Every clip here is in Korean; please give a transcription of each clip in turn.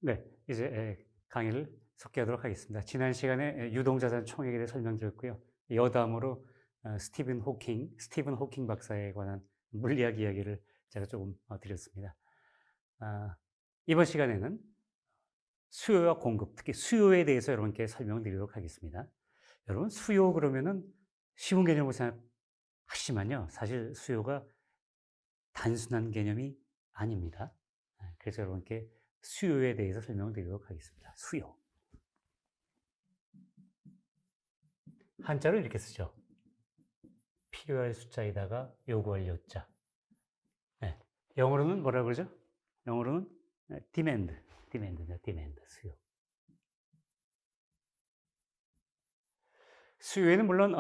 네, 이제 강의를 속개하도록 하겠습니다. 지난 시간에 유동자산 총액에 대해 설명드렸고요. 여담으로 스티븐 호킹 박사에 관한 물리학 이야기를 제가 조금 드렸습니다. 이번 시간에는 수요와 공급, 특히 수요에 대해서 여러분께 설명드리도록 하겠습니다. 여러분, 수요 그러면은 쉬운 개념으로 생각하시지만요. 사실 수요가 단순한 개념이 아닙니다. 그래서 여러분께 수요에 대해서 설명을 드리도록 하겠습니다. 수요. 한자로 이렇게 쓰죠. 필요할 숫자에다가 요구할 요자. 네. 영어로는 뭐라고 그러죠? 영어로는 demand, 수요. 수요에는 물론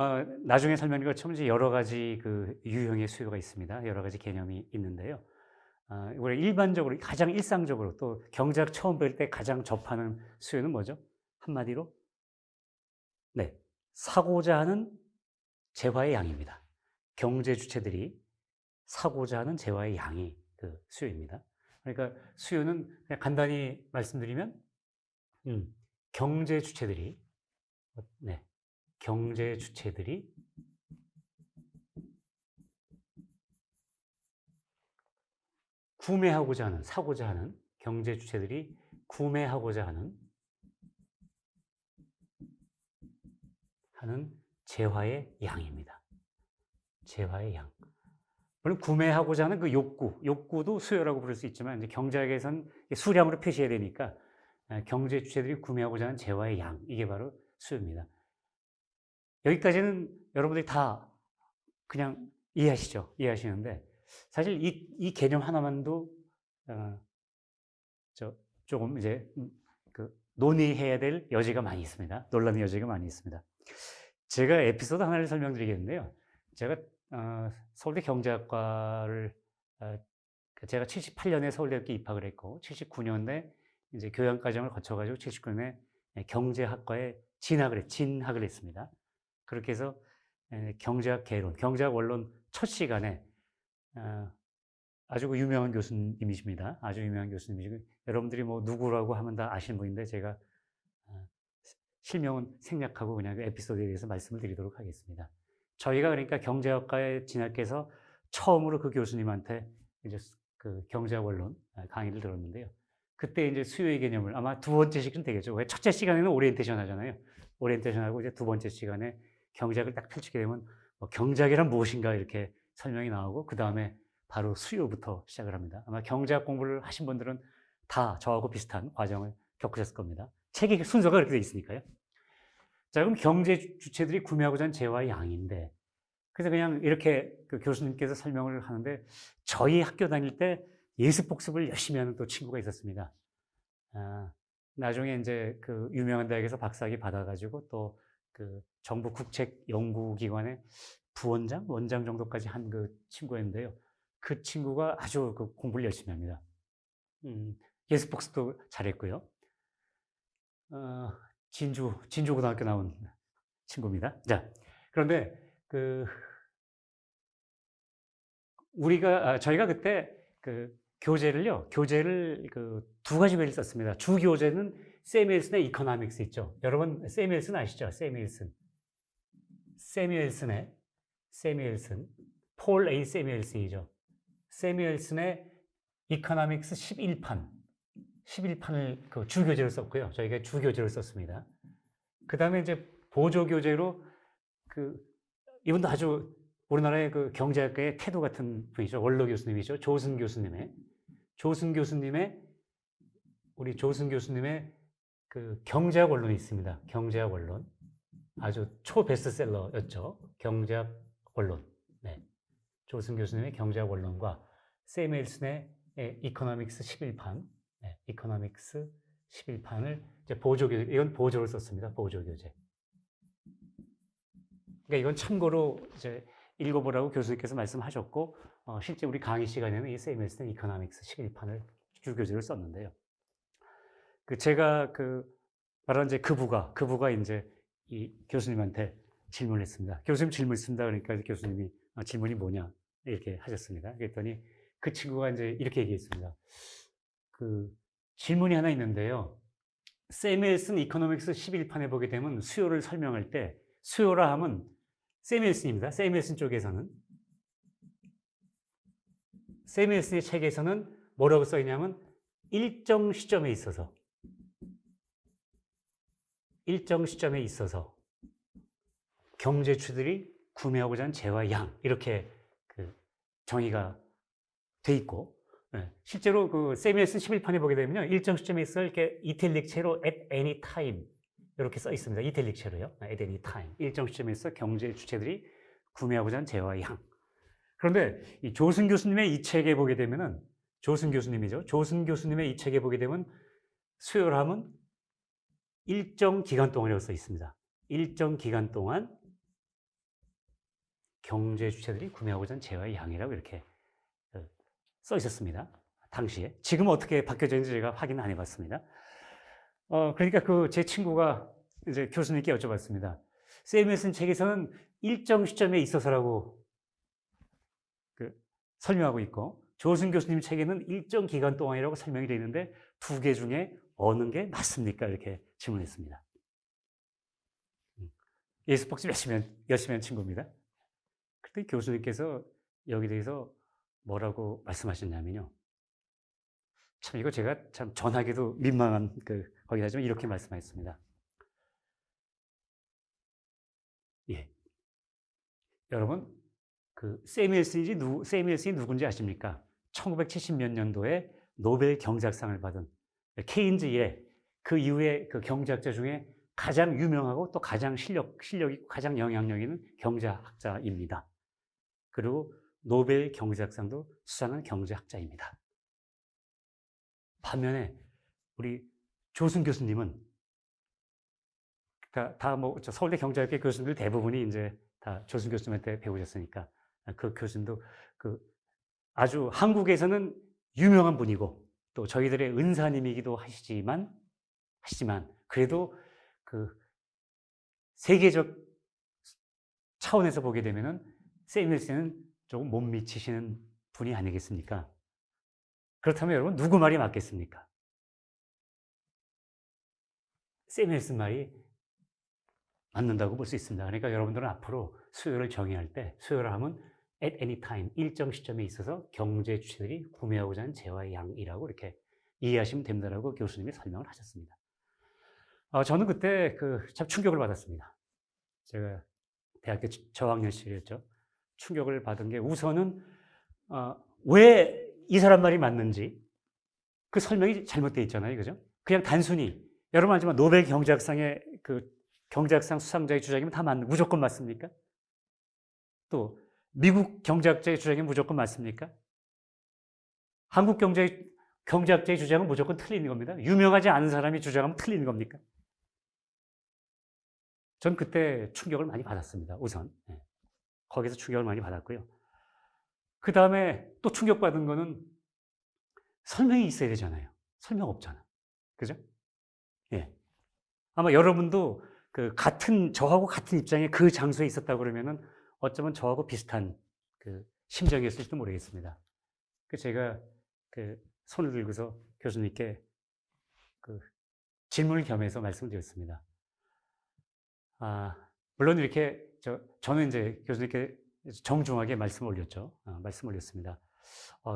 나중에 설명드린 것처럼 이제 여러 가지 그 유형의 수요가 있습니다. 여러 가지 개념이 있는데요. 우리가 일반적으로 가장 일상적으로 또 경제학 처음 배울 때 가장 접하는 수요는 뭐죠? 한마디로 네, 사고자 하는 재화의 양입니다. 경제 주체들이 사고자 하는 재화의 양이 그 수요입니다. 그러니까 수요는 그냥 간단히 말씀드리면 경제 주체들이 경제 주체들이 구매하고자 하는, 사고자 하는, 경제 주체들이 구매하고자 하는 재화의 양입니다. 재화의 양. 물론 구매하고자 하는 그 욕구도 수요라고 부를 수 있지만 이제 경제학에서는 수량으로 표시해야 되니까 경제 주체들이 구매하고자 하는 재화의 양, 이게 바로 수요입니다. 여기까지는 여러분들이 다 그냥 이해하시는데 사실 이 개념 하나만도 조금 이제 그 논의해야 될 여지가 많이 있습니다. 논란의 여지가 많이 있습니다. 제가 에피소드 하나를 설명드리겠는데요. 제가 서울대 경제학과를 제가 78년에 서울대학교에 입학을 했고 79년에 이제 교양과정을 거쳐가지고 79년에 경제학과에 진학을 했습니다. 그렇게 해서 경제학 개론, 경제학 원론 첫 시간에 아주 유명한 교수님이십니다. 아주 유명한 교수님이시고 여러분들이 뭐 누구라고 하면 다 아시는 분인데 제가 실명은 생략하고 그냥 그 에피소드에 대해서 말씀을 드리도록 하겠습니다. 저희가 그러니까 경제학과에 진학해서 처음으로 그 교수님한테 이제 그 경제학 원론 강의를 들었는데요. 그때 이제 수요의 개념을 아마 두 번째씩은 되겠죠. 왜 첫째 시간에는 오리엔테이션 하잖아요. 오리엔테이션하고 이제 두 번째 시간에 경제학을 딱 펼치게 되면 경제학이란 무엇인가 이렇게 설명이 나오고 그 다음에 바로 수요부터 시작을 합니다. 아마 경제학 공부를 하신 분들은 다 저하고 비슷한 과정을 겪으셨을 겁니다. 책의 순서가 그렇게 되어 있으니까요. 자, 그럼 경제 주체들이 구매하고자 하는 재화의 양인데, 그래서 그냥 이렇게 그 교수님께서 설명을 하는데, 저희 학교 다닐 때 예습 복습을 열심히 하는 또 친구가 있었습니다. 나중에 이제 그 유명한 대학에서 박사학위 받아가지고 또 그 정부 국책연구기관의 부원장, 원장 정도까지 한 그 친구였는데요. 그 친구가 아주 그 공부를 열심히 합니다. 예습 복습도 잘했고요. 진주고등학교 나온 친구입니다. 자, 그런데 저희가 그때 그 교재를 그 두 가지 교재를 썼습니다. 주 교재는 세뮤엘슨의 이코노믹스 있죠. 여러분 세뮤엘슨 아시죠? 세뮤엘슨, 폴 A. 세뮤엘슨이죠. 세뮤엘슨의 이코노믹스 11판을 그 주교재로 썼고요. 저희가 주교재로 썼습니다. 그 다음에 이제 보조교재로 이분도 아주 우리나라의 그 경제학계의 태도 같은 분이죠. 원로 교수님이죠. 조순 교수님의 그 경제학 원론이 있습니다. 경제학 원론. 아주 초 베스트셀러였죠. 경제학 원론. 네. 조순 교수님의 경제학 원론과 세뮤엘슨의 이코노믹스 11판. 네. 이코노믹스 11판을 이제 이건 보조를 썼습니다. 보조교재. 그러니까 이건 참고로 이제 읽어보라고 교수님께서 말씀하셨고, 실제 우리 강의 시간에는 이 세뮤엘슨 이코노믹스 11판을 주교재로 썼는데요. 제가 바로 이제 그부가 이제 이 교수님한테 질문을 했습니다. 교수님 질문 있습니다. 그러니까 교수님이 질문이 뭐냐 이렇게 하셨습니다. 그랬더니 그 친구가 이제 이렇게 얘기했습니다. 질문이 하나 있는데요. 세미엘슨 이코노믹스 11판에 보게 되면 수요를 설명할 때 수요라 하면 세미엘슨입니다. 세미엘슨 쪽에서는 세미엘슨의 책에서는 뭐라고 써 있냐면 일정 시점에 있어서 경제주들이 구매하고자 하는 재와 양 이렇게 그 정의가 돼 있고, 실제로 그 세미엘슨 11판에 보게 되면요, 일정 시점에 있어 이렇게 이탈릭체로 at any time 이렇게 써 있습니다. 이탈릭체로요, at any time. 일정 시점에 있어 경제 주체들이 구매하고자 하는 재와 양. 그런데 이 조순 교수님의 이 책에 보게 되면은 조순 교수님의 이 책에 보게 되면 수요를 하면 일정 기간 동안이라고 써 있습니다. 일정 기간 동안 경제 주체들이 구매하고자 하는 재와 양이라고 이렇게 써 있었습니다. 당시에. 지금 어떻게 바뀌어져 있는지 제가 확인 안 해봤습니다. 그러니까 그 제 친구가 이제 교수님께 여쭤봤습니다. 세미엘슨 책에서는 일정 시점에 있어서라고 설명하고 있고, 조순 교수님 책에는 일정 기간 동안이라고 설명이 되어 있는데 두 개 중에 어느 게 맞습니까? 이렇게 질문했습니다. 예습복습 열심히 한 친구입니다. 그때 교수님께서 여기 대해서 뭐라고 말씀하셨냐면요. 참 이거 제가 참 전하기도 민망한 거긴 하지만 이렇게 말씀하셨습니다. 예. 여러분, 세미엘슨이 누군지 아십니까? 1970몇 년도에 노벨 경제학상을 받은 케인즈의 그 이후에 그 경제학자 중에 가장 유명하고 또 가장 실력 있고 가장 영향력 있는 경제학자입니다. 그리고 노벨 경제학상도 수상한 경제학자입니다. 반면에 우리 조순 교수님은 다 뭐 서울대 경제학계 교수님들 대부분이 이제 다 조순 교수님한테 배우셨으니까 그 교수님도 아주 한국에서는 유명한 분이고 또 저희들의 은사님이기도 하시지만 그래도 세계적 차원에서 보게 되면은 세미엘슨은 조금 못 미치시는 분이 아니겠습니까? 그렇다면 여러분 누구 말이 맞겠습니까? 세미엘슨 말이 맞는다고 볼 수 있습니다. 그러니까 여러분들은 앞으로 수요를 정의할 때 수요를 하면 at any time, 일정 시점에 있어서 경제 주체들이 구매하고자 하는 재와 양이라고 이렇게 이해하시면 된다라고 교수님이 설명을 하셨습니다. 저는 그때 참 충격을 받았습니다. 제가 대학교 저학년 시절이었죠. 충격을 받은 게 우선은 왜 이 사람 말이 맞는지 그 설명이 잘못되어 있잖아요. 그죠? 그냥 단순히 여러분 알지만 노벨 경제학상의 경제학상 수상자의 주장이면 다 무조건 맞습니까? 또 미국 경제학자의 주장이면 무조건 맞습니까? 한국 경제학자의 주장은 무조건 틀리는 겁니다. 유명하지 않은 사람이 주장하면 틀리는 겁니까? 전 그때 충격을 많이 받았습니다. 우선 거기서 충격을 많이 받았고요. 그 다음에 또 충격받은 거는 설명이 있어야 되잖아요. 설명 없잖아. 그죠? 예. 아마 여러분도 저하고 같은 입장에 그 장소에 있었다고 그러면은 어쩌면 저하고 비슷한 심정이었을지도 모르겠습니다. 제가 손을 들고서 교수님께 질문을 겸해서 말씀을 드렸습니다. 물론 이렇게 저는 이제 교수님께 정중하게 말씀을 올렸죠. 말씀을 올렸습니다.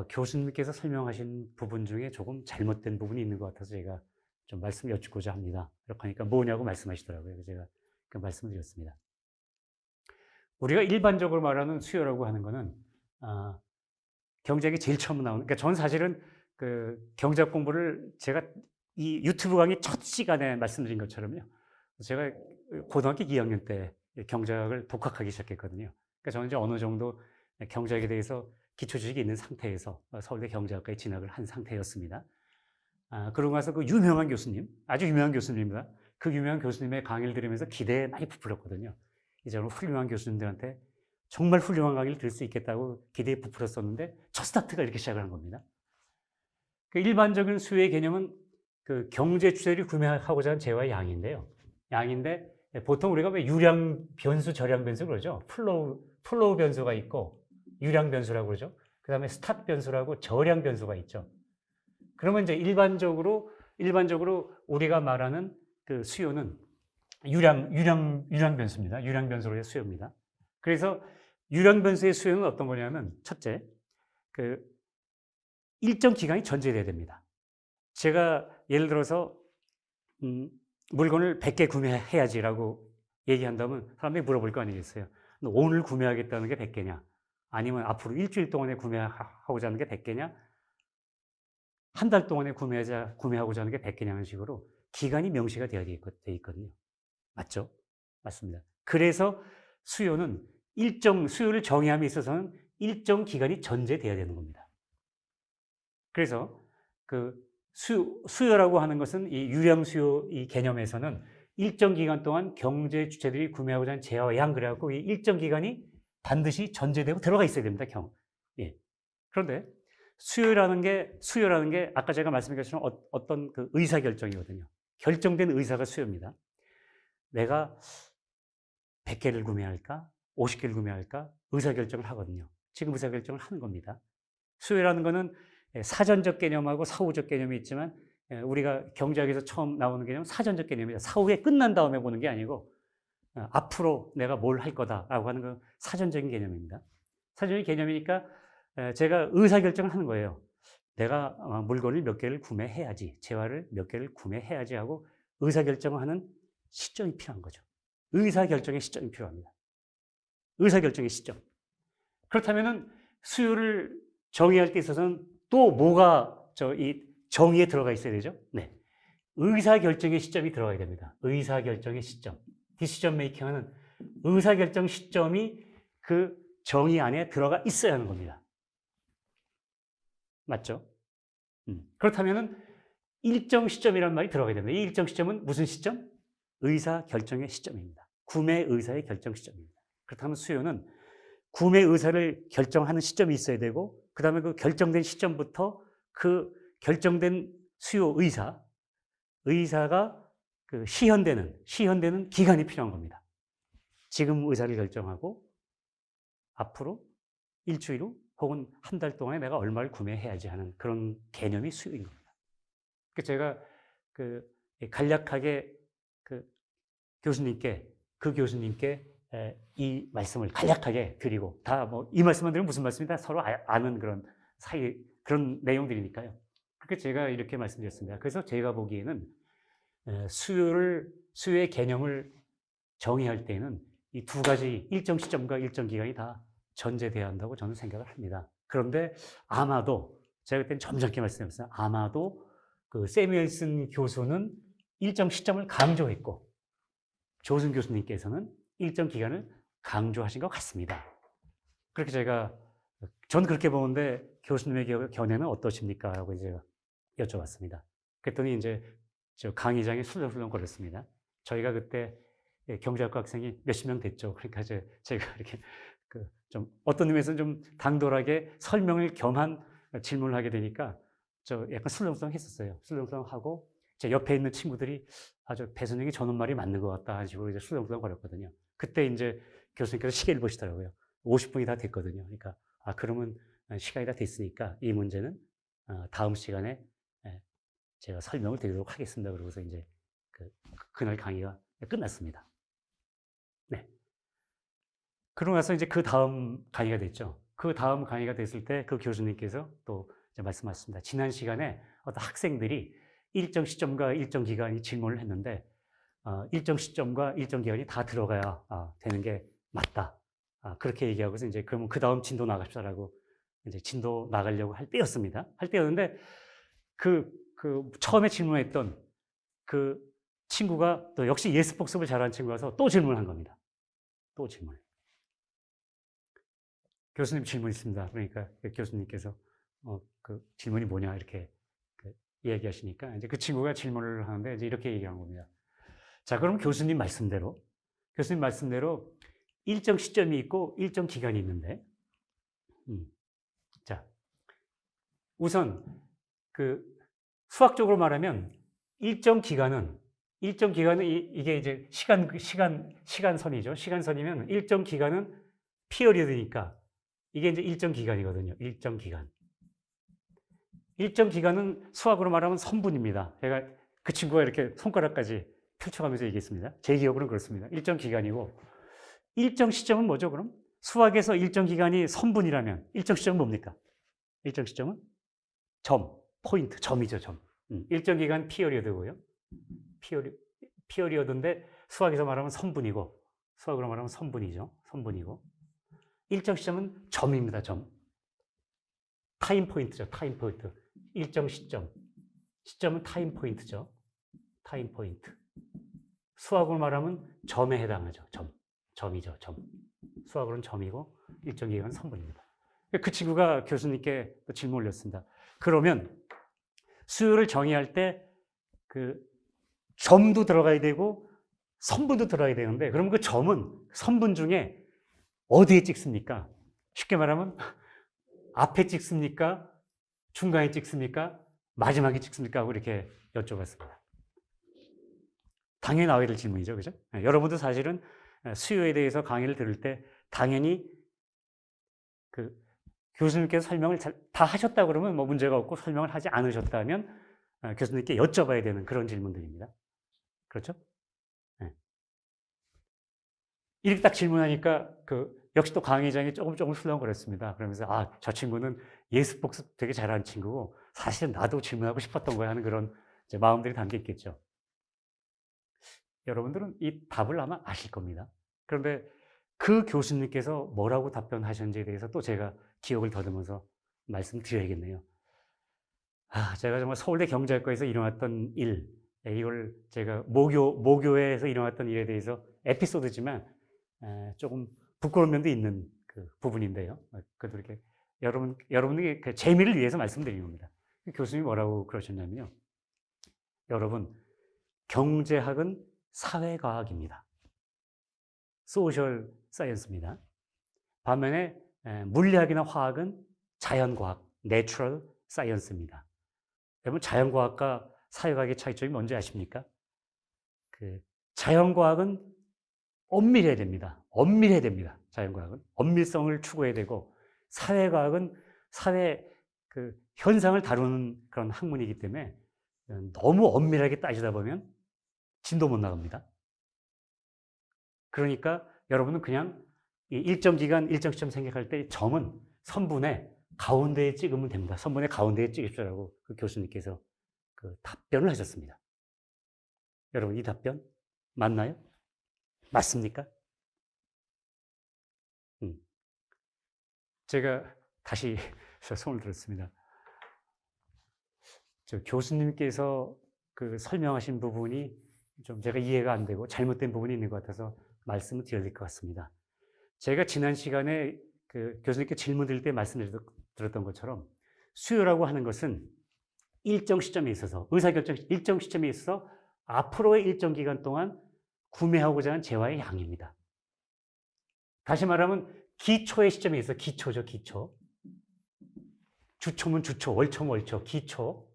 교수님께서 설명하신 부분 중에 조금 잘못된 부분이 있는 것 같아서 제가 좀 말씀을 여쭙고자 합니다. 이렇게 하니까 뭐냐고 말씀하시더라고요. 그래서 제가 그 말씀을 드렸습니다. 우리가 일반적으로 말하는 수요라고 하는 거는 경제학이 제일 처음 나오는, 그러니까 저는 사실은 경제학 공부를 제가 이 유튜브 강의 첫 시간에 말씀드린 것처럼요. 제가 고등학교 2학년 때 경제학을 독학하기 시작했거든요. 그러니까 저는 이제 어느 정도 경제학에 대해서 기초 지식이 있는 상태에서 서울대 경제학과에 진학을 한 상태였습니다. 그러고 나서 유명한 교수님, 아주 유명한 교수님입니다. 그 유명한 교수님의 강의를 들으면서 기대에 많이 부풀었거든요. 이제 훌륭한 교수님들한테 정말 훌륭한 강의를 들을 수 있겠다고 기대에 부풀었었는데 첫 스타트가 이렇게 시작을 한 겁니다. 일반적인 수요의 개념은 경제 주체들이 구매하고자 하는 재와 양인데요. 양인데 보통 우리가 왜 유량 변수, 저량 변수 그러죠. 플로우 변수가 있고 유량 변수라고 그러죠. 그 다음에 스탑 변수라고 저량 변수가 있죠. 그러면 이제 일반적으로 일반적으로 우리가 말하는 그 수요는 유량 변수입니다. 유량 변수로의 수요입니다. 그래서 유량 변수의 수요는 어떤 거냐면 첫째, 그 일정 기간이 전제돼야 됩니다. 제가 예를 들어서 물건을 100개 구매해야지라고 얘기한다면 사람들이 물어볼 거 아니겠어요. 오늘 구매하겠다는 게 100개냐? 아니면 앞으로 일주일 동안에 구매하고자 하는 게 100개냐? 한 달 동안에 구매하고자 하는 게 100개냐는 식으로 기간이 명시가 되어 있거든요. 맞죠? 맞습니다. 그래서 수요는 수요를 정의함에 있어서는 일정 기간이 전제돼야 되는 겁니다. 그래서 그 수요라고 하는 것은 이 유량 수요 이 개념에서는 일정 기간 동안 경제 주체들이 구매하고자 하는 재화와 양, 그래갖고 이 일정 기간이 반드시 전제되고 들어가 있어야 됩니다. 예. 그런데 수요라는 게 아까 제가 말씀드린 것처럼 어떤 그 의사 결정이거든요. 결정된 의사가 수요입니다. 내가 100개를 구매할까? 50개를 구매할까? 의사결정을 하거든요. 지금 의사결정을 하는 겁니다. 수요라는 거는 사전적 개념하고 사후적 개념이 있지만 우리가 경제학에서 처음 나오는 개념은 사전적 개념입니다. 사후에 끝난 다음에 보는 게 아니고 앞으로 내가 뭘 할 거다라고 하는 건 사전적인 개념입니다. 사전적인 개념이니까 제가 의사결정을 하는 거예요. 내가 물건을 몇 개를 구매해야지, 재화를 몇 개를 구매해야지 하고 의사결정을 하는 시점이 필요한 거죠. 의사결정의 시점이 필요합니다. 의사결정의 시점. 그렇다면은 수요를 정의할 때 있어서는 또 뭐가 이 정의에 들어가 있어야 되죠? 네. 의사결정의 시점이 들어가야 됩니다. 의사결정의 시점. 디시전 메이킹하는 의사결정 시점이 그 정의 안에 들어가 있어야 하는 겁니다. 맞죠? 그렇다면은 일정 시점이라는 말이 들어가야 됩니다. 이 일정 시점은 무슨 시점? 의사결정의 시점입니다. 구매 의사의 결정 시점입니다. 그렇다면 수요는 구매 의사를 결정하는 시점이 있어야 되고, 그 다음에 그 결정된 시점부터 그 결정된 수요 의사가 그 시현되는 기간이 필요한 겁니다. 지금 의사를 결정하고 앞으로 일주일 후 혹은 한 달 동안에 내가 얼마를 구매해야지 하는 그런 개념이 수요인 겁니다. 제가 간략하게 그 교수님께 이 말씀을 간략하게 드리고, 다 뭐 이 말씀만 드리면 무슨 말씀이다 서로 아는 그런 내용들이니까요. 그렇게 제가 이렇게 말씀드렸습니다. 그래서 제가 보기에는 수요의 개념을 정의할 때에는 이 두 가지 일정 시점과 일정 기간이 다 전제돼야 한다고 저는 생각을 합니다. 그런데 아마도 제가 그때는 점잖게 말씀드렸어요. 아마도 그 세뮤엘슨 교수는 일정 시점을 강조했고 조승 교수님께서는 일정 기간을 강조하신 것 같습니다. 그렇게 저는 그렇게 보는데 교수님의 견해는 어떠십니까? 라고 이제 여쭤봤습니다. 그랬더니 이제 저 강의장이 술렁술렁 거렸습니다. 저희가 그때 경제학과 학생이 몇십 명 됐죠. 그러니까 제가 이렇게 좀 어떤 의미에서는 좀 당돌하게 설명을 겸한 질문을 하게 되니까 약간 술렁술렁 했었어요. 술렁술렁하고 제 옆에 있는 친구들이 아주 배 선생이 저는 말이 맞는 것 같다 하시고 이제 술렁술렁 거렸거든요. 그때 이제 교수님께서 시계를 보시더라고요. 50분이 다 됐거든요. 그러니까 그러면 시간이 다 됐으니까 이 문제는 다음 시간에 제가 설명을 드리도록 하겠습니다. 그러고서 이제 그날 강의가 끝났습니다. 네. 그러고 나서 이제 그 다음 강의가 됐죠. 그 다음 강의가 됐을 때 그 교수님께서 또 이제 말씀하셨습니다. 지난 시간에 어떤 학생들이 일정 시점과 일정 기간이 질문을 했는데 일정 시점과 일정 기간이 다 들어가야 되는 게 맞다. 그렇게 얘기하고서 이제 그러면 그 다음 진도 나갑시다라고 이제 진도 나가려고 할 때였습니다. 할 때였는데 처음에 질문했던 그 친구가 또 역시 예스 복습을 잘하는 친구라서 또 질문을 한 겁니다. 또 질문. 교수님 질문 있습니다. 그러니까 교수님께서 그 질문이 뭐냐 이렇게 얘기하시니까 이제 그 친구가 질문을 하는데 이제 이렇게 얘기한 겁니다. 자, 그럼 교수님 말씀대로 일정 시점이 있고 일정 기간이 있는데, 자, 우선 수학적으로 말하면 일정 기간은 이게 이제 시간선이죠. 시간선이면 일정 기간은 피어리드니까 이게 이제 일정 기간이거든요. 일정 기간. 일정 기간은 수학으로 말하면 선분입니다. 제가 그 친구가 이렇게 손가락까지 펼쳐가면서 얘기했습니다. 제 기억으로는 그렇습니다. 일정 기간이고, 일정 시점은 뭐죠, 그럼? 수학에서 일정 기간이 선분이라면 일정 시점은 뭡니까? 일정 시점은 점, 포인트, 점이죠, 점. 일정 기간 피어리어드고요. 피어리어드인데 수학에서 말하면 선분이고, 수학으로 말하면 선분이죠. 선분이고. 일정 시점은 점입니다, 점. 타임 포인트죠, 타임 포인트. 일정 시점. 시점은 타임 포인트죠. 타임 포인트. 수학으로 말하면 점에 해당하죠. 점. 점이죠, 점. 수학으로는 점이고 일정 기간은 선분입니다. 그 친구가 교수님께 질문을 올렸습니다. 그러면 수요를 정의할 때 그 점도 들어가야 되고 선분도 들어가야 되는데, 그러면 그 점은 선분 중에 어디에 찍습니까? 쉽게 말하면 앞에 찍습니까? 중간에 찍습니까? 마지막에 찍습니까? 하고 이렇게 여쭤봤습니다. 당연히 나와야 될 질문이죠. 그죠? 여러분도 사실은 수요에 대해서 강의를 들을 때 당연히 그 교수님께서 설명을 다 하셨다 그러면 뭐 문제가 없고, 설명을 하지 않으셨다면 교수님께 여쭤봐야 되는 그런 질문들입니다. 그렇죠? 네. 이렇게 딱 질문하니까 역시 또 강의장이 조금 술렁거렸습니다. 그러면서 저 친구는 예습 복습 되게 잘하는 친구고 사실은 나도 질문하고 싶었던 거야 하는 그런 이제 마음들이 담겨 있겠죠. 여러분들은 이 답을 아마 아실 겁니다. 그런데 그 교수님께서 뭐라고 답변하셨는지에 대해서 또 제가 기억을 더듬어서 말씀드려야겠네요. 제가 정말 서울대 경제학과에서 일어났던 일, 이걸 제가 모교에서 일어났던 일에 대해서 에피소드지만 조금 부끄러운 면도 있는 그 부분인데요. 그래도 이렇게 여러분에게 그 재미를 위해서 말씀드리는 겁니다. 교수님이 뭐라고 그러셨냐면요. 여러분, 경제학은 사회과학입니다. 소셜 사이언스입니다. 반면에 물리학이나 화학은 자연과학, 내추럴 사이언스입니다. 여러분, 자연과학과 사회과학의 차이점이 뭔지 아십니까? 자연과학은 엄밀해야 됩니다. 엄밀해야 됩니다. 자연과학은 엄밀성을 추구해야 되고, 사회과학은 사회 현상을 다루는 그런 학문이기 때문에 너무 엄밀하게 따지다 보면 진도 못 나갑니다. 그러니까 여러분은 그냥 일정 기간, 일정 시점 생각할 때 점은 선분의 가운데에 찍으면 됩니다. 선분의 가운데에 찍으시라고 그 교수님께서 답변을 하셨습니다. 여러분, 이 답변 맞나요? 맞습니까? 제가 다시 손을 들었습니다. 교수님께서 설명하신 부분이 좀 제가 이해가 안 되고 잘못된 부분이 있는 것 같아서 말씀을 드려야 될 것 같습니다. 제가 지난 시간에 교수님께 질문 드릴 때 말씀드렸던 것처럼 수요라고 하는 것은 일정 시점에 있어서, 의사결정 일정 시점에 있어서 앞으로의 일정 기간 동안 구매하고자 하는 재화의 양입니다. 다시 말하면 기초의 시점에 있어서, 기초죠, 기초. 주초면 주초, 월초면 월초, 기초.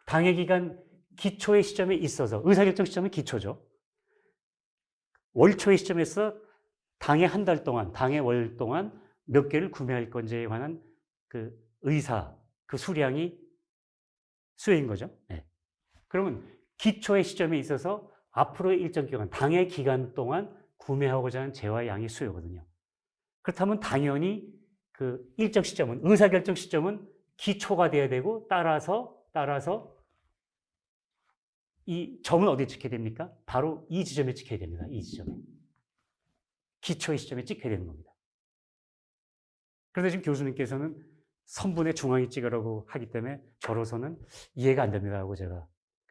당해 기간 기초의 시점에 있어서, 의사결정 시점은 기초죠. 월초의 시점에서 당해 한 달 동안, 당해 월 동안 몇 개를 구매할 건지에 관한 수량이 수요인 거죠. 네. 그러면 기초의 시점에 있어서 앞으로의 일정 기간, 당해 기간 동안 구매하고자 하는 재화의 양이 수요거든요. 그렇다면 당연히 일정 시점은, 의사결정 시점은 기초가 돼야 되고, 따라서 이 점은 어디에 찍혀야 됩니까? 바로 이 지점에 찍혀야 됩니다. 이 지점에. 기초의 시점에 찍혀야 되는 겁니다. 그런데 지금 교수님께서는 선분의 중앙에 찍으라고 하기 때문에 저로서는 이해가 안 됩니다 하고 제가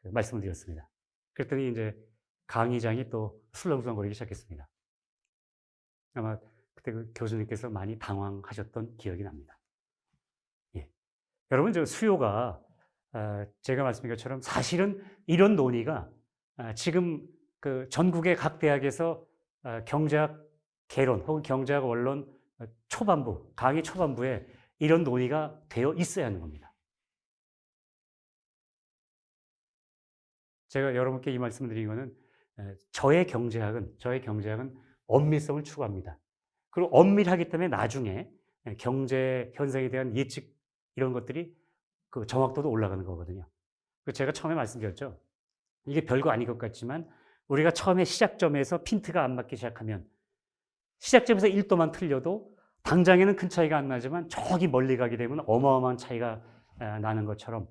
말씀을 드렸습니다. 그랬더니 이제 강의장이 또 술렁술렁거리기 시작했습니다. 아마 그때 교수님께서 많이 당황하셨던 기억이 납니다. 예. 여러분, 수요가 제가 말씀드린 것처럼 사실은 이런 논의가 지금 전국의 각 대학에서 경제학 개론 혹은 경제학 원론 초반부, 강의 초반부에 이런 논의가 되어 있어야 하는 겁니다. 제가 여러분께 이 말씀을 드린 거는 저의 경제학은 엄밀성을 추구합니다. 그리고 엄밀하기 때문에 나중에 경제 현상에 대한 예측 이런 것들이 그 정확도도 올라가는 거거든요. 제가 처음에 말씀드렸죠. 이게 별거 아닌 것 같지만 우리가 처음에 시작점에서 핀트가 안 맞기 시작하면 시작점에서 1도만 틀려도 당장에는 큰 차이가 안 나지만 저기 멀리 가게 되면 어마어마한 차이가 나는 것처럼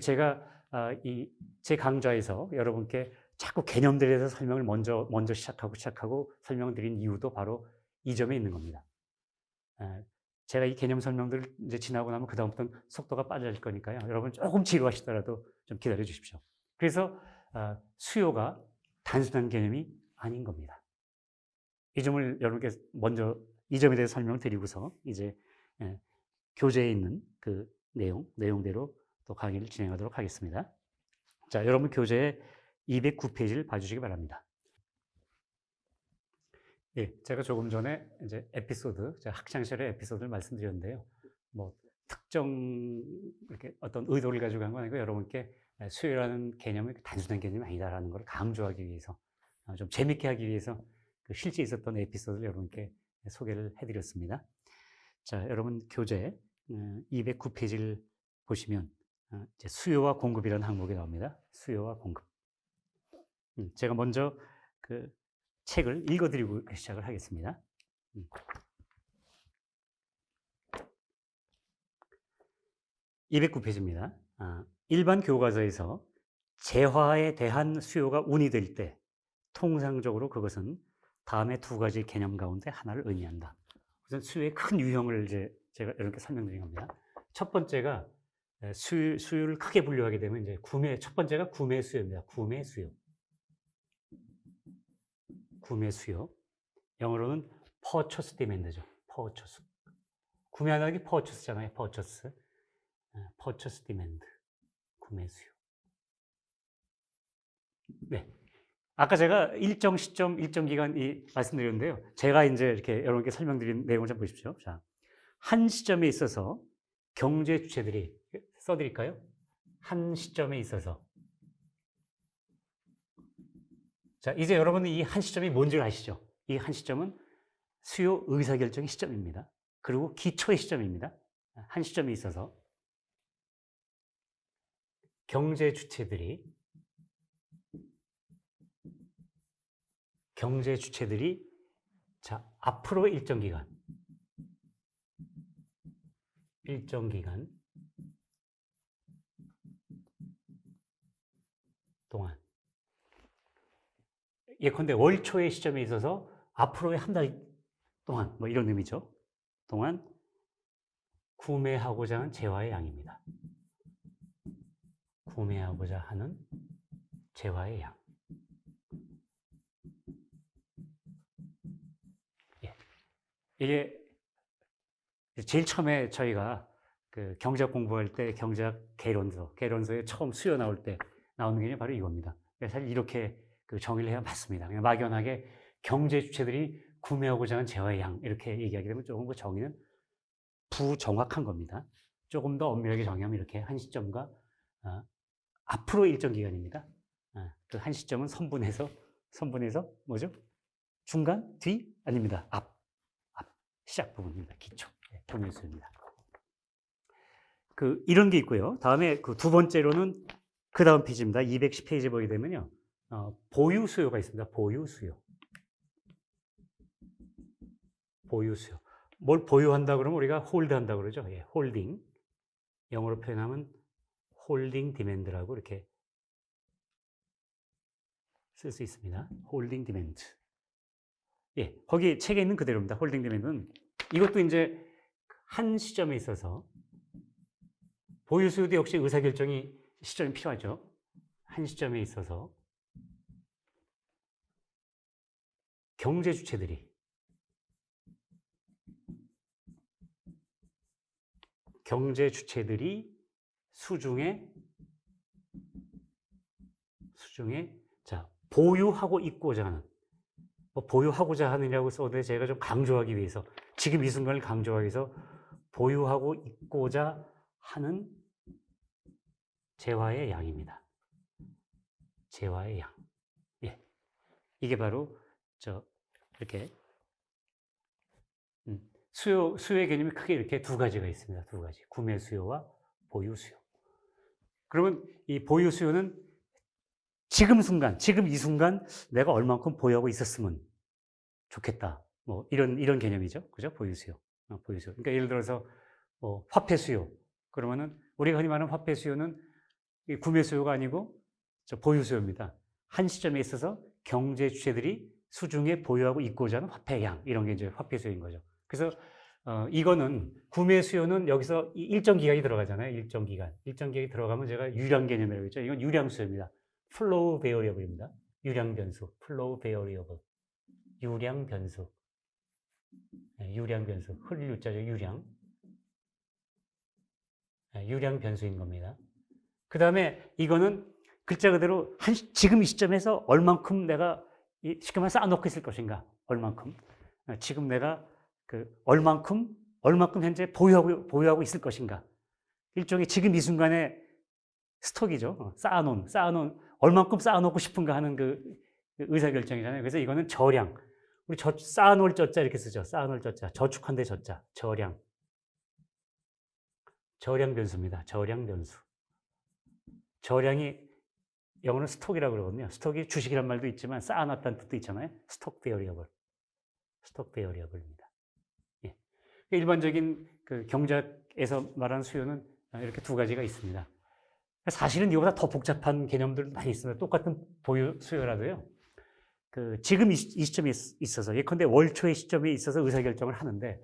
제가 제 강좌에서 여러분께 자꾸 개념들에 대해서 설명을 먼저 시작하고 설명을 드린 이유도 바로 이 점에 있는 겁니다. 제가 이 개념 설명들을 이제 지나고 나면 그다음부터는 속도가 빨라질 거니까요. 여러분 조금 지루하시더라도 좀 기다려 주십시오. 그래서 수요가 단순한 개념이 아닌 겁니다. 이 점을 여러분께 먼저 이 점에 대해서 설명을 드리고서 이제 교재에 있는 그 내용대로 또 강의를 진행하도록 하겠습니다. 자, 여러분 교재 209페이지를 봐주시기 바랍니다. 예, 제가 조금 전에 이제 제가 학창시절의 에피소드를 말씀드렸는데요. 뭐 특정 이렇게 어떤 의도를 가지고 한 건 아니고 여러분께 수요라는 개념이 단순한 개념이 아니다라는 걸 강조하기 위해서 좀 재밌게 하기 위해서 그 실제 있었던 에피소드를 여러분께 소개를 해드렸습니다. 자, 여러분 교재 209페이지를 보시면 이제 수요와 공급이라는 항목이 나옵니다. 수요와 공급. 제가 먼저 그 책을 읽어드리고 시작을 하겠습니다. 209페이지입니다. 일반 교과서에서 재화에 대한 수요가 운이될 때 통상적으로 그것은 다음의 두 가지 개념 가운데 하나를 의미한다. 우선 수요의 큰 유형을 이제 제가 이렇게 설명드린 겁니다. 첫 번째가 수요를 크게 분류하게 되면 이제 첫 번째가 구매 수요입니다. 구매 수요. 영어로는 purchase demand죠. purchase. 구매하는 게 purchase잖아요. purchase demand. 구매 수요. 네. 아까 제가 일정 시점, 일정 기간 말씀드렸는데요. 제가 이제 이렇게 여러분께 설명드린 내용을 좀 보십시오. 자, 한 시점에 있어서 경제 주체들이 써드릴까요? 한 시점에 있어서. 자, 이제 여러분은 이 한 시점이 뭔지 아시죠? 이 한 시점은 수요 의사결정의 시점입니다. 그리고 기초의 시점입니다. 한 시점에 있어서 경제 주체들이 자, 앞으로 일정 기간 동안 예컨대 월 초의 시점에 있어서 앞으로의 한 달 동안 뭐 이런 의미죠. 동안 구매하고자 하는 재화의 양입니다. 구매하고자 하는 재화의 양. 이게 제일 처음에 저희가 그 경제학 공부할 때 경제학 개론서에 처음 수요 나올 때 나오는 게 바로 이겁니다. 사실 이렇게 그 정의를 해야 맞습니다. 그냥 막연하게 경제 주체들이 구매하고자 하는 재화의 양 이렇게 얘기하게 되면 조금 그 정의는 부정확한 겁니다. 조금 더 엄밀하게 정의하면 이렇게 한 시점과 앞으로 일정 기간입니다. 그 한 시점은 선분해서 뭐죠? 중간? 뒤? 아닙니다. 앞 시작 부분입니다. 기초. 구매수입니다. 이런 게 있고요. 다음에 그 두 번째로는 그 다음 페이지입니다. 210페이지 보게 되면요. 보유 수요가 있습니다. 보유 수요. 뭘 보유한다 그러면 우리가 홀드한다 그러죠. 예, 홀딩. 영어로 표현하면 홀딩 디맨드라고 이렇게 쓸 수 있습니다. 홀딩 디맨드. 예, 거기 책에 있는 그대로입니다. 홀딩 디맨드는 이것도 이제 한 시점에 있어서 보유 수요도 역시 의사결정이 시점이 필요하죠. 한 시점에 있어서 경제 주체들이 수중에 자, 보유하고 있고자 하는 보유하고자 하느냐고 써도 제가 좀 강조하기 위해서 지금 이 순간을 강조하기 위해서 보유하고 있고자 하는 재화의 양입니다. 재화의 양. 예. 이게 바로 이렇게 수요의 개념이 크게 이렇게 두 가지가 있습니다. 두 가지. 구매 수요와 보유 수요. 그러면 이 보유 수요는 지금 순간, 지금 이 순간 내가 얼만큼 보유하고 있었으면 좋겠다. 뭐 이런 개념이죠. 그죠? 보유 수요. 보유 수요. 그러니까 예를 들어서 뭐 화폐 수요. 그러면은 우리가 흔히 말하는 화폐 수요는 이 구매 수요가 아니고 보유 수요입니다. 한 시점에 있어서 경제 주체들이 수중에 보유하고 있고자 하는 화폐 양, 이런 게 이제 화폐 수요인 거죠. 그래서 이거는 구매 수요는 여기서 일정 기간이 들어가잖아요. 일정 기간. 일정 기간이 들어가면 제가 유량 개념이라고 했죠. 이건 유량 수요입니다. 플로우 베어리어블입니다. 유량 변수. 플로우 베어리어블. 유량 변수. 네, 유량 변수. 흘릴 유자죠. 유량. 네, 유량 변수인 겁니다. 그 다음에 이거는 글자 그대로 지금 이 시점에서 얼만큼 내가 쉽게 말해 쌓아놓고 있을 것인가. 얼만큼. 지금 내가 얼만큼 현재 보유하고 있을 것인가. 일종의 지금 이 순간의 스톡이죠. 쌓아놓은, 얼만큼 쌓아놓고 싶은가 하는 그 의사결정이잖아요. 그래서 이거는 저량. 우리 쌓아놓을 저자 이렇게 쓰죠. 쌓아놓을 저자. 저축한데 저자. 저량. 저량 변수입니다. 저량 변수. 저량이 영어는 스톡이라고 그러거든요. 스톡이 주식이란 말도 있지만 쌓아놨다는 뜻도 있잖아요. 스톡 베어리어블. 스톡 베어리어블입니다. 예. 일반적인 그 경제에서 말하는 수요는 이렇게 두 가지가 있습니다. 사실은 이거보다 더 복잡한 개념들도 많이 있습니다. 똑같은 보유 수요라도요. 지금 이 시점에 있어서 예컨대 월 초의 시점에 있어서 의사결정을 하는데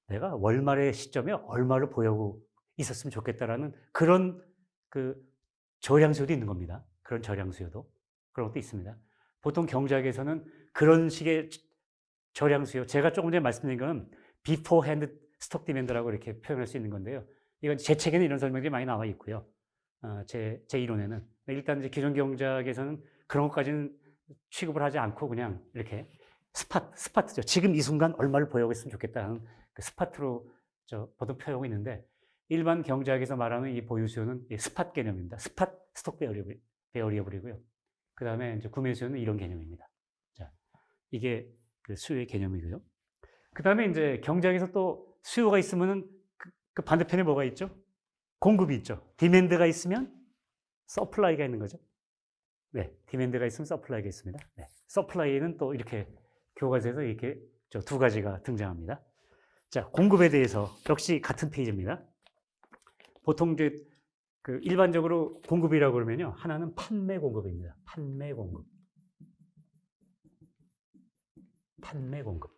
내가 월말의 시점에 얼마를 보유하고 있었으면 좋겠다라는 그런 저량 수요도 있는 겁니다. 그런 저량 수요도. 그런 것도 있습니다. 보통 경제학에서는 그런 식의 저량 수요, 제가 조금 전에 말씀드린 건 beforehand stock demand라고 이렇게 표현할 수 있는 건데요. 이건 제 책에는 이런 설명들이 많이 나와 있고요. 제 이론에는. 일단 이제 기존 경제학에서는 그런 것까지는 취급을 하지 않고 그냥 이렇게 스파트죠. 지금 이 순간 얼마를 보유하고 있으면 좋겠다는 스파트로 보통 표현하고 있는데 일반 경제학에서 말하는 이 보유 수요는 스팟 개념입니다. 스톡 베어리어블이고요. 그 다음에 이제 구매 수요는 이런 개념입니다. 자, 이게 그 수요의 개념이고요. 그 다음에 이제 경제학에서 또 수요가 있으면은 그 반대편에 뭐가 있죠? 공급이 있죠. 디맨드가 있으면 서플라이가 있는 거죠. 네, 디맨드가 있으면 서플라이가 있습니다. 네, 서플라이는 또 이렇게 교과서에서 이렇게 두 가지가 등장합니다. 자, 공급에 대해서 역시 같은 페이지입니다. 보통 이제 일반적으로 공급이라고 그러면요, 하나는 판매 공급입니다. 판매 공급. 판매 공급.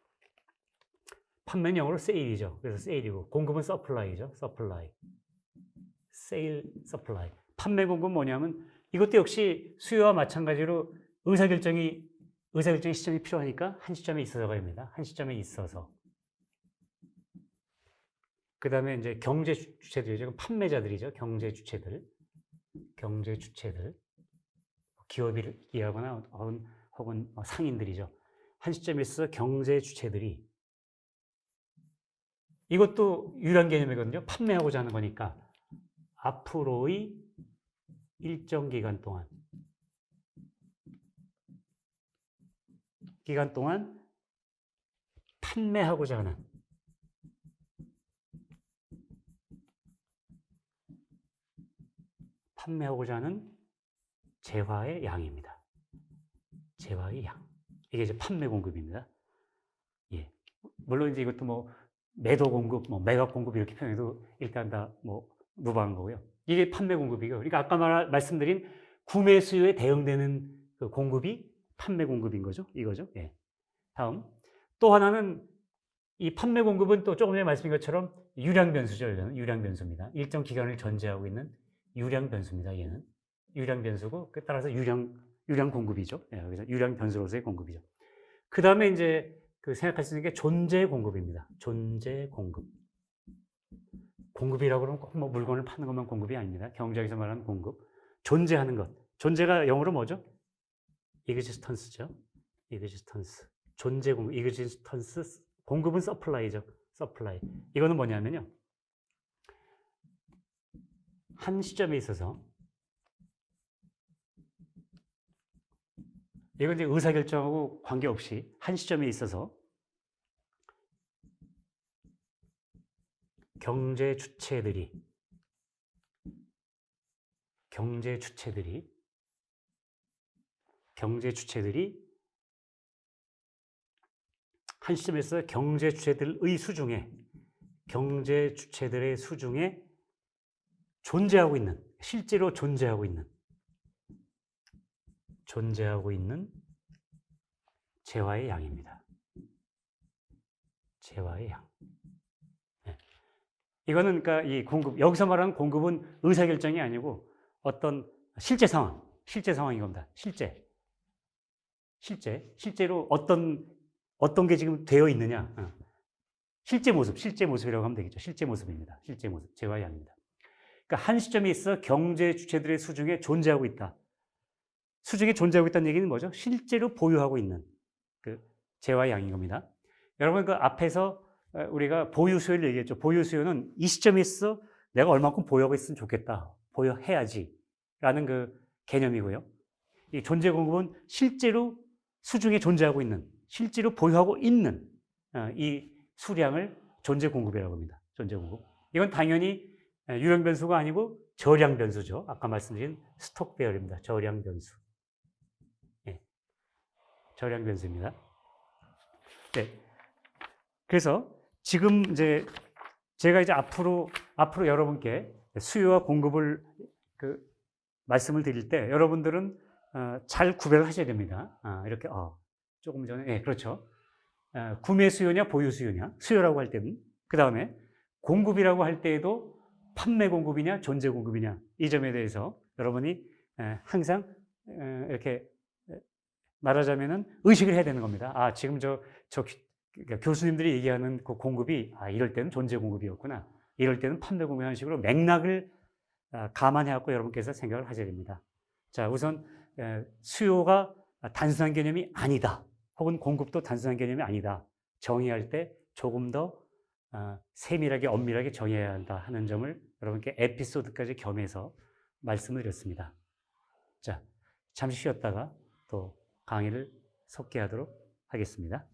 판매는 영어로 세일이죠. 그래서 세일이고 공급은 서플라이죠. 서플라이. 세일, 서플라이. 판매 공급은 뭐냐면 이것도 역시 수요와 마찬가지로 의사결정의 시점이 필요하니까 한 시점에 있어서가 됩니다. 한 시점에 있어서. 그 다음에 이제 경제 주체들이죠. 판매자들이죠. 경제 주체들. 기업이라거나 혹은 상인들이죠. 한 시점에 있어서 경제 주체들이 이것도 유일한 개념이거든요. 판매하고자 하는 거니까 앞으로의 일정 기간 동안 판매하고자 하는 재화의 양입니다. 재화의 양. 이게 이제 판매 공급입니다. 예. 물론 이제 이것도 뭐 매도 공급, 뭐 매각 공급 이렇게 표현해도 일단 다 뭐 무방한 거고요. 이게 판매 공급이고, 그러니까 아까 말씀드린 구매 수요에 대응되는 그 공급이 판매 공급인 거죠. 이거죠. 예. 다음. 또 하나는 이 판매 공급은 또 조금 전에 말씀드린 것처럼 유량 변수죠. 이거는 유량 변수입니다. 일정 기간을 전제하고 있는 유량 변수입니다. 얘는 유량 변수고 따라서 유량 공급이죠. 예, 그래서 유량 변수로서의 공급이죠. 그 다음에 이제 생각할 수 있는 게 존재 공급입니다. 존재 공급. 공급이라고 그러면 꼭 뭐 물건을 파는 것만 공급이 아닙니다. 경제학에서 말하는 공급. 존재하는 것. 존재가 영어로 뭐죠? existence죠. existence. 존재 공급. existence. 공급은 supply죠. supply. 이거는 뭐냐면요. 한 시점에 있어서 이건 이제 의사결정하고 관계없이 한 시점에 있어서 경제 주체들이 경제 주체들이 한 시점에서 경제 주체들의 수중에 존재하고 있는, 실제로 존재하고 있는 재화의 양입니다. 재화의 양. 네. 이거는 그러니까 이 공급, 여기서 말하는 공급은 의사결정이 아니고 어떤 실제 상황인 겁니다. 실제로 어떤 게 지금 되어 있느냐. 실제 모습이라고 하면 되겠죠. 실제 모습입니다. 실제 모습, 재화의 양입니다. 그러니까 한 시점에 있어 경제 주체들의 수중에 존재하고 있다. 수중에 존재하고 있다는 얘기는 뭐죠? 실제로 보유하고 있는 그 재화의 양인 겁니다. 여러분 그 앞에서 우리가 보유 수요를 얘기했죠. 보유 수요는 이 시점에 있어 내가 얼마큼 보유하고 있으면 좋겠다. 보유해야지 라는 그 개념이고요. 이 존재 공급은 실제로 수중에 존재하고 있는, 실제로 보유하고 있는 이 수량을 존재 공급이라고 합니다. 존재 공급. 이건 당연히 유령 변수가 아니고 저량 변수죠. 아까 말씀드린 스톡 배열입니다. 저량 변수. 네. 저량 변수입니다. 네. 그래서 지금 이제 제가 이제 앞으로 여러분께 수요와 공급을 말씀을 드릴 때 여러분들은 잘 구별을 하셔야 됩니다. 이렇게 조금 전에 그렇죠. 구매 수요냐 보유 수요냐, 수요라고 할 때는 그 다음에 공급이라고 할 때에도 판매 공급이냐 존재 공급이냐, 이 점에 대해서 여러분이 항상 이렇게 말하자면은 의식을 해야 되는 겁니다. 지금 그러니까 교수님들이 얘기하는 그 공급이 이럴 때는 존재 공급이었구나, 이럴 때는 판매 공급이라는 식으로 맥락을 감안해갖고 여러분께서 생각을 하셔야 됩니다. 자, 우선 수요가 단순한 개념이 아니다, 혹은 공급도 단순한 개념이 아니다, 정의할 때 조금 더 세밀하게 엄밀하게 정의해야 한다 하는 점을 여러분께 에피소드까지 겸해서 말씀을 드렸습니다. 자, 잠시 쉬었다가 또 강의를 속개하도록 하겠습니다.